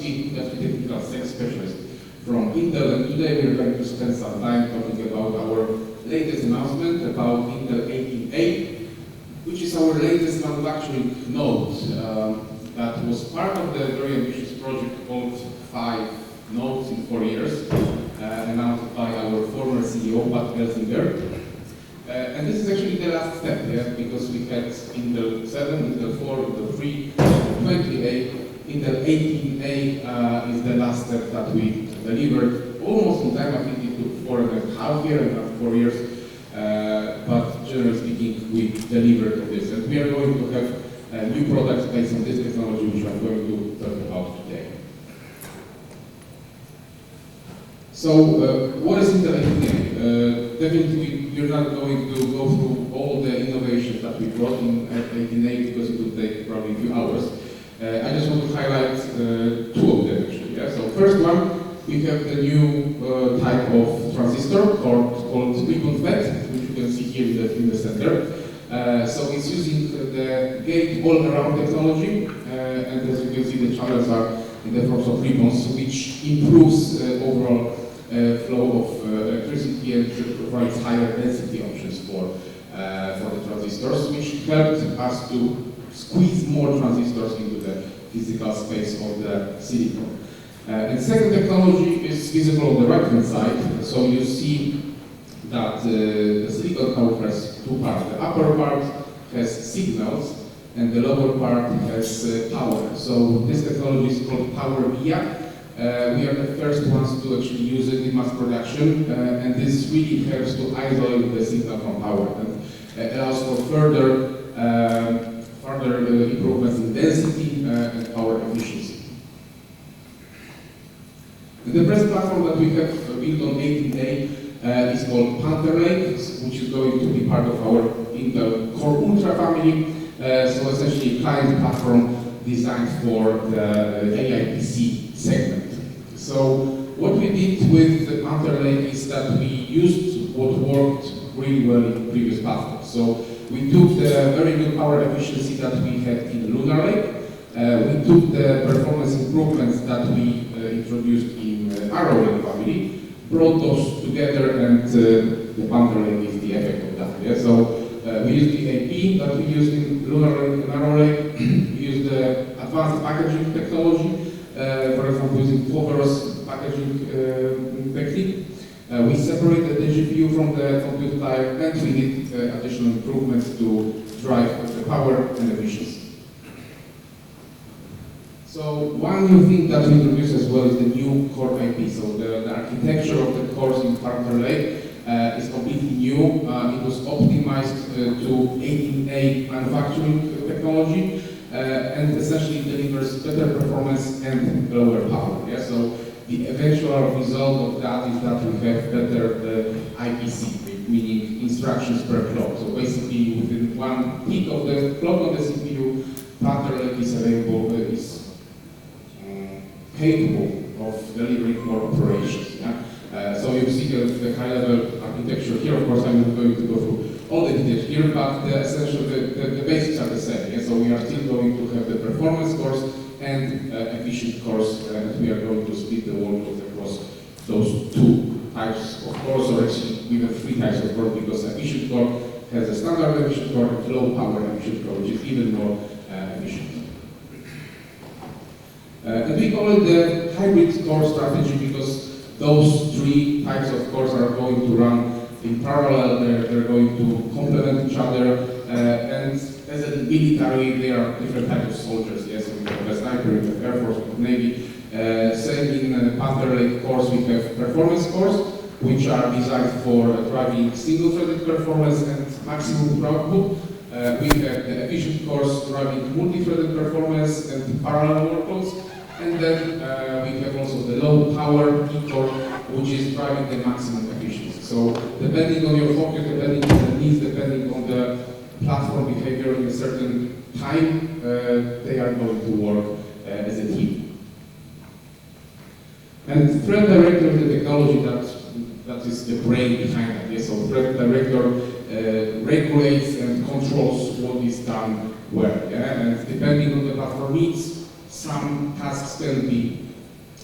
industry technical sales specialist from Intel, and today we're going to spend some time talking about our latest announcement about Intel 18A, which is our latest manufacturing node that was part of the very ambitious project called 5 nodes in 4 years, announced by our former CEO, Pat Gelsinger. And this is actually the last step, yeah, because we had Intel 7, Intel 4, Intel 3, 20A. Intel 18A is the last step that we delivered almost in time. I think it took 4.5 years, not 4 years. But generally speaking, we delivered on this. And we are going to have new products based on this technology, which I'm going to talk about today. So, what is Intel 18A? Definitely, we're not going to go through all the innovations that we brought in 18A because it will take probably a few hours. I just want to highlight 2 of them actually. Yeah? So, first one, we have the new type of transistor called ribbon FET, which you can see here in the center. So, it's using the gate all-around technology, and as you can see, the channels are in the forms of ribbons, which improves overall flow of electricity and provides higher density options for the transistors, which helped us to squeeze more transistors into the physical space of the silicon. And second technology is visible on the right-hand side. So you see that the silicon tower has 2 parts. The upper part has signals, and the lower part has power. So this technology is called power via. We are the first ones to actually use it in mass production, and this really helps to isolate the signal from power and allows for further improvements in density and power efficiency. And the first platform that we have built on 18A is called Panther Lake, which is going to be part of our Intel Core Ultra family. So essentially a client platform designed for the AI PC segment. So what we did with the Panther Lake is that we used what worked really well in previous platforms. So we took the very good power efficiency that we had in Lunar Lake. We took the performance improvements that we introduced in Arrow Lake family, brought those together, and the Panther Lake is the effect of that. Yeah? So we used the AP that we used in Lunar Lake and Arrow Lake. We used the advanced packaging technology, for example, using Foveros packaging technique. We separated the GPU from the compute die, and we did additional improvements to drive the power and efficiency. So one new thing that we introduced as well is the new core IP. So the architecture of the cores in Panther Lake is completely new. It was optimized to 18A manufacturing technology, and essentially delivers better performance and lower power. Yeah? So the eventual result of that is that we have better IPC, meaning instructions per clock. So basically, within 1 tick of the clock on the CPU, Panther Lake is available, capable of delivering more operations. Yeah? So you see the high-level architecture here. Of course, I'm not going to go through all the details here, but the basics are the same. Yeah? So we are still going to have the performance cores and efficient cores, and we are going to split the workload across those 2 types of cores, or actually even 3 types of cores, because efficient core has a standard efficient core and low power efficient core, which is even more efficient. And we call it the hybrid core strategy because those 3 types of cores are going to run in parallel. They're going to complement each other, and as a military, they are different types of soldiers. Yes, we have a sniper, we have Air Force, we have Navy. Same in Panther Lake cores, we have performance cores, which are designed for driving single-threaded performance and maximum output. We have the efficient cores driving multi-threaded performance and parallel workloads. And then we have also the low power E-core, which is driving the maximum efficiency. So depending on your focus, depending on the needs, depending on the platform behavior in a certain time, they are going to work as a team. And Thread Director is the technology that is the brain behind that. Yes, so Thread Director regulates and controls what is done where. Yeah? And depending on the platform needs, some tasks can be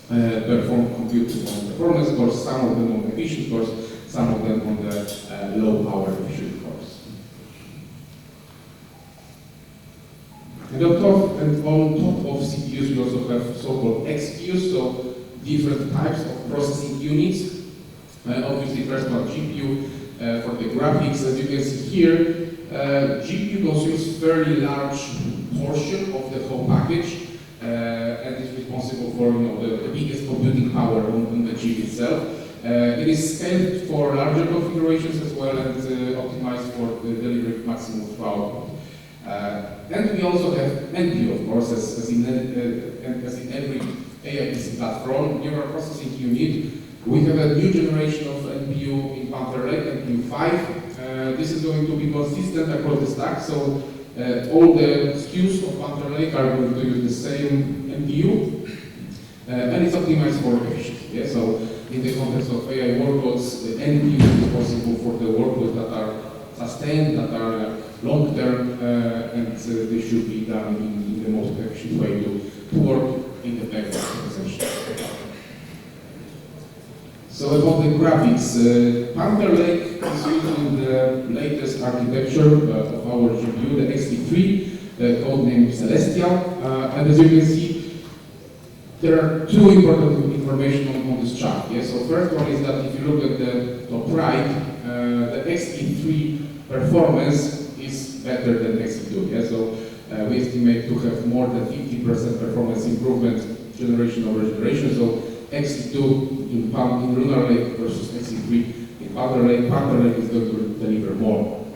perform compute on performance cores, some of them on efficient cores, some of them on the low power efficient cores. And on top of CPUs, we also have so-called XPUs, so different types of processing units. Obviously, first one, GPU for the graphics. As you can see here, GPU consumes fairly large portion of the whole package and is responsible for the biggest computing power on the chip itself. It is scaled for larger configurations as well and optimized for delivering maximum output. And we also have NPU, of course, as in every AI PC platform, neural processing unit. We have a new generation of NPU in Panther Lake, NPU 5. This is going to be consistent across the stack, so all the SKUs of Panther Lake are going to use the same NPU, and it's optimized for efficiency. Yeah? So in the context of AI workloads, the NPU is possible for the workloads that are sustained, that are long-term, and they should be done in the most efficient way to work in the background, essentially. So about the graphics, Panther Lake is using the latest architecture of our GPU, the XT3, codenamed Celestial, and as you can see, there are two important information on this chart. Yeah? So first one is that if you look at the top right, the XT3 performance is better than XT2. Yeah? So we estimate to have more than 50% performance improvement generation over generation. So XT2 in Lunar Lake versus XT3 in Panther Lake. Panther Lake is going to deliver more.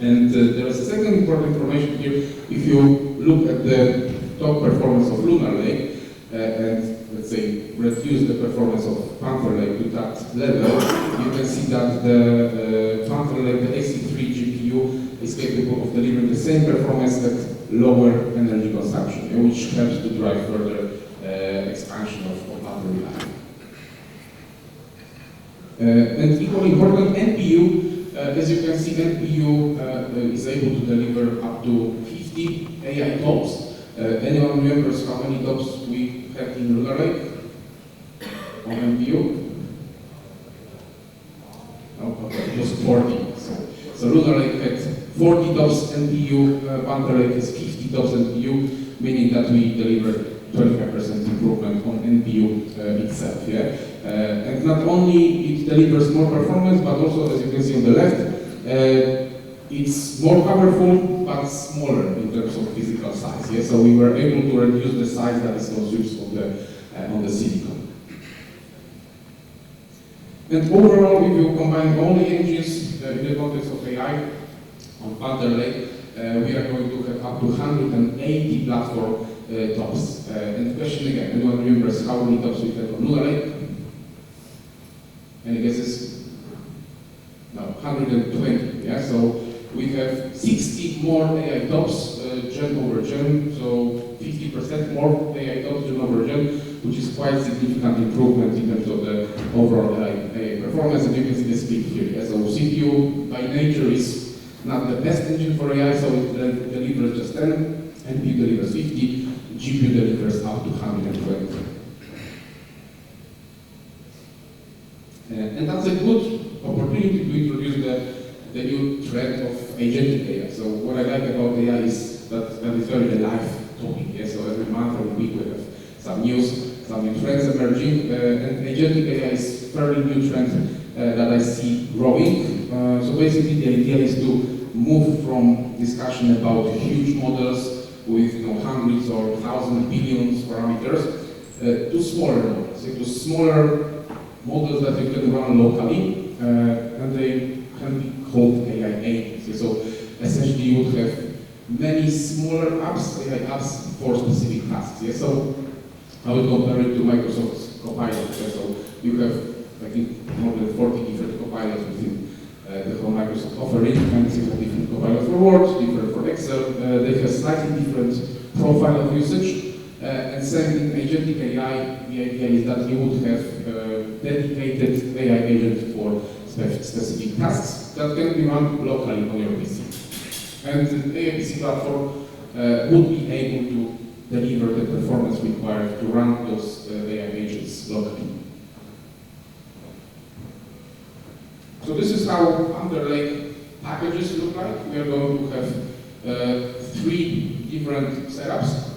And there is a second important information here. If you look at the top performance of Lunar Lake and let's say reduce the performance of Panther Lake to that level, you can see that the Panther Lake, the XT3 GPU, is capable of delivering the same performance at lower energy consumption, which helps to drive further expansion of battery life. And equally important, NPU, as you can see, NPU is able to deliver up to 50 AI TOPS. Anyone remembers how many TOPS we had in Lunar Lake on NPU? Oh, okay, just 40. So Lunar Lake had 40 TOPS NPU, Panther Lake has 50 TOPS NPU, meaning that we delivered 25% improvement on NPU itself. Yeah? And not only it delivers more performance, but also, as you can see on the left, it's more powerful but smaller in terms of physical size. Yeah? So we were able to reduce the size that is consumed on the silicon. And overall, if you combine all the engines in the context of AI on Panther Lake, we are going to have up to 180 platform TOPS. And the question again, anyone remembers how many TOPS we had on Lunar Lake? Any guesses? No, 120. Yeah, so we have 60 more AI TOPS gen over gen, so 50% more AI TOPS gen over gen, which is quite significant improvement in terms of the overall AI performance. And you can see the split here. Yeah, so CPU by nature is not the best engine for AI, so it delivers just 10, NPU delivers 50, GPU delivers up to 120. And that's a good opportunity to introduce the new trend of agentic AI. So what I like about AI is that it's very alive topic. Yeah? So every month, every week we have some news, some new trends emerging, and agentic AI is a fairly new trend that I see growing. So basically the idea is to move from discussion about huge models with hundreds or thousands, billions parameters to smaller models, to smaller models that you can run locally, and they can be called AI agents. So essentially you would have many smaller apps, AI apps for specific tasks. Yeah? So I would compare it to Microsoft's Copilot. Yeah? So you have, I think, more than 40 different Copilots within the whole Microsoft offering, and you have different Copilot for Word, different for Excel. They have slightly different profile of usage. And same in agentic AI, the idea is that you would have dedicated AI agents for specific tasks that can be run locally on your PC. And the AI PC platform would be able to deliver the performance required to run those AI agents locally. So this is how underlay packages look like. We are going to have 3 different setups.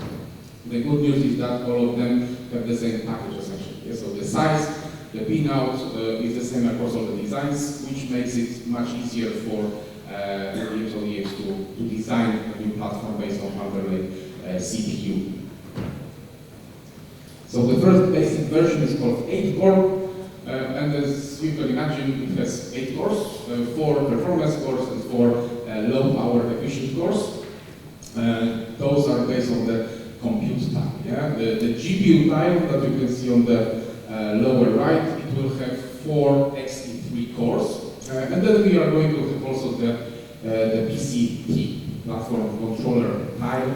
The good news is that all of them have the same packages actually. Yeah, so the size, the pinout is the same across all the designs, which makes it much easier for OEMs to design a new platform based on underlay CPU. So the first basic version is called 8-core, and as you can imagine, it has 8 cores, 4 performance cores and 4 low power efficient cores. Those are based on the compute time. Yeah? The GPU time that you can see on the lower right, it will have 4 XE3 cores. And then we are going to have also the PCT, platform controller tile,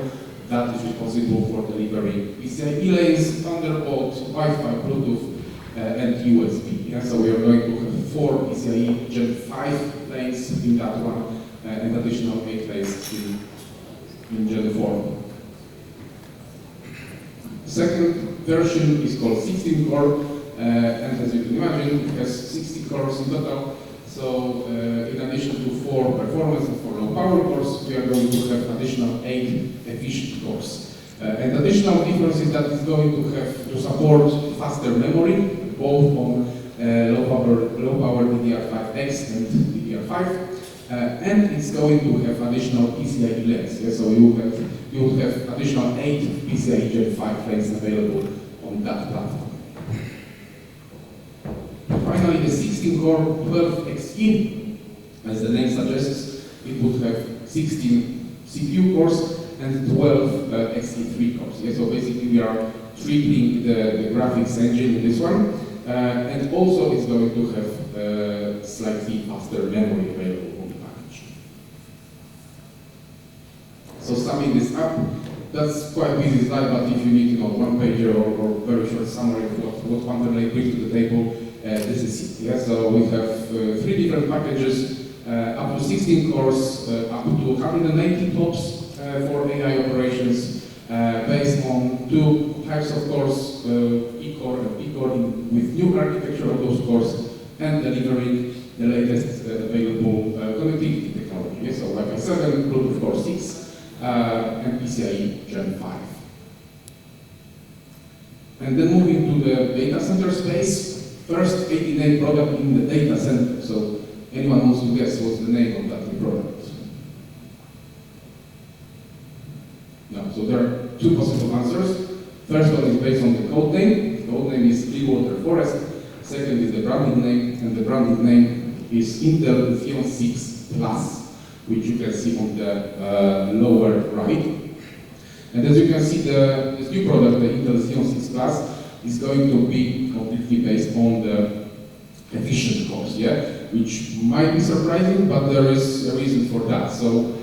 that is responsible for delivering PCIe lanes, Thunderbolt, Wi-Fi, Bluetooth, and USB. Yeah? So we are going to have 4 PCIe Gen 5 lanes in that one, and additional 8 lanes in Gen 4. The second version is called 16-core, and as you can imagine, it has 60 cores in total. So in addition to 4 performance and 4 low power cores, we are going to have additional 8 efficient cores. And additional difference is that it's going to have to support faster memory, both on low power DDR5X and DDR5. And it's going to have additional PCIe lanes. Yeah? So you will have additional 8 PCIe Gen 5 lanes available on that platform. Finally, the 16-core 12XE, as the name suggests, it would have 16 CPU cores and 12 XE3 cores. Yeah? So basically we are tripling the graphics engine in this one, and also it's going to have slightly faster memory available on the package. So summing this up, that's quite a busy slide, but if you need one page or very short summary of what underlay brings to the table, this is it. Yeah? So we have 3 different packages, up to 16 cores, up to 180 TOPS for AI operations, based on 2 types of cores, E-core and P-core, with new architecture of those cores, and delivering the latest available connectivity technology. Yeah? So Wi-Fi 7, Bluetooth Core 6, and PCIe Gen 5. And then moving to the data center space. First 18A product in the data center. So anyone wants to guess what's the name of that new product? No. So there are 2 possible answers. First one is based on the code name. The code name is Clearwater Forest. Second is the branded name, and the branded name is Intel Xeon 6 Plus, which you can see on the lower right. And as you can see, this new product, the Intel Xeon 6 Plus, is going to be completely based on the efficient cores, yeah? Which might be surprising, but there is a reason for that. So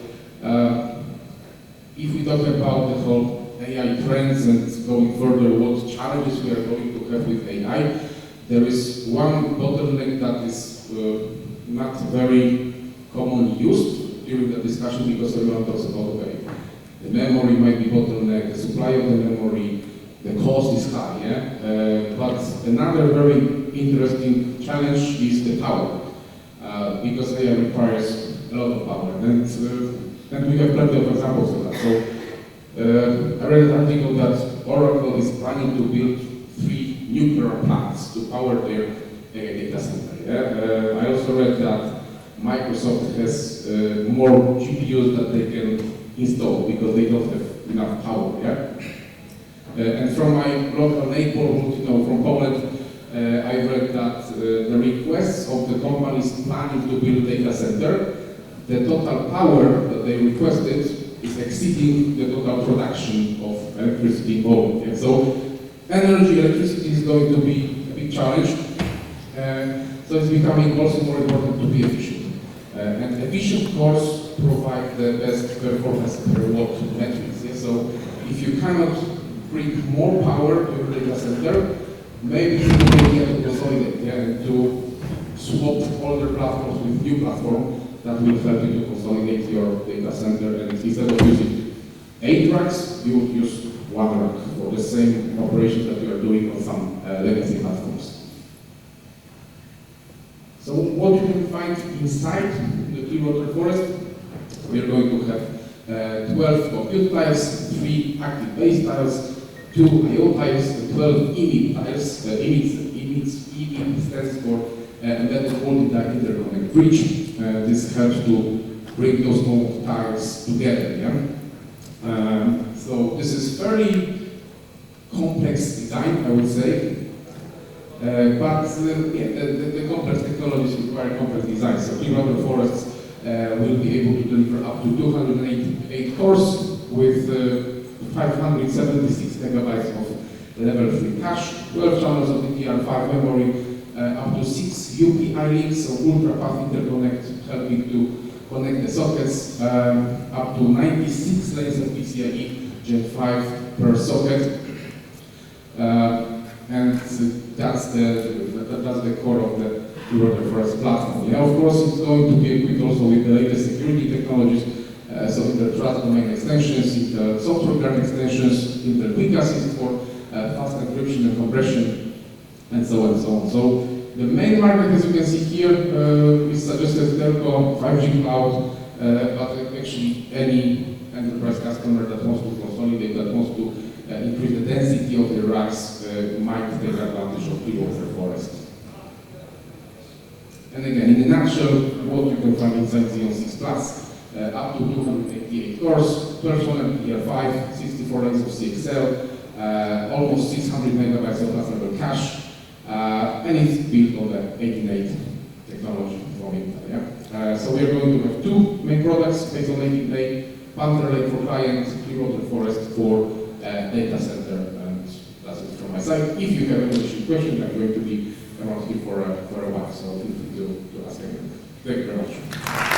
if we talk about the whole AI trends and going further, what challenges we are going to have with AI, there is one bottleneck that is not very commonly used during the discussion, because everyone talks about, okay, the memory might be bottleneck, the supply of the memory, the cost is high, yeah? But another very interesting challenge is the power, because AI requires a lot of power, and we have plenty of examples of that. So I read an article that Oracle is planning to build 3 nuclear plants to power their data center. Yeah? I also read that Microsoft has more GPUs that they can install because they don't have enough power. Yeah? And from my local neighborhood, from Poland, I read that the requests of the companies planning to build data center, the total power that they requested is exceeding the total production of electricity in Poland. Yeah? So electricity is going to be a big challenge. So it's becoming also more important to be efficient. And efficient cores provide the best performance per watt metrics. Yeah? So if you cannot bring more power to your data center, maybe you may get to consolidate, yeah, and to swap older platforms with new platform that will help you to consolidate your data center. And instead of using 8 racks, you would use one rack for the same operations that you are doing on some legacy platforms. So what you can find inside the Clearwater Forest, we are going to have 12 compute tiles, 3 active base tiles, 2 I/O tiles, and 12 emit tiles. Emit stands for embedded multi-die interconnect bridge. This helps to bring those small tiles together. Yeah? So this is fairly complex design, I would say. But the complex technologies require complex design. So Clearwater Forests will be able to deliver up to 288 cores with 576 megabytes of level 3 cache, 12 channels of DDR5 memory, up to 6 UPI links, so ultra-path interconnect, helping to connect the sockets, up to 96 lanes of PCIe Gen 5 per socket. And that's the core of the Clearwater Forest platform. Yeah, of course, it's going to be equipped also with the latest security technologies, so Intel Trust domain extensions, Intel software guard extensions, Intel Quick Assist for fast encryption and compression, and so on and so on. So the main market, as you can see here, is suggested telco, 5G cloud, but actually any enterprise customer that wants to consolidate, that wants to increase the density of the racks, might take advantage of Clearwater Forest. And again, in a nutshell, what you can find inside Xeon 6 Plus, up to 288 cores, 12 channel DDR5, 64 lanes of CXL, almost 600 megabytes of class level cache, and it's built on the 18A technology from Intel. Yeah? So we are going to have 2 main products based on 18A, Panther Lake for client, Clearwater Forest for data center, and that's it from my side. If you have any additional questions, I'm going to be around here for a while, so feel free to ask anything. Thank you very much.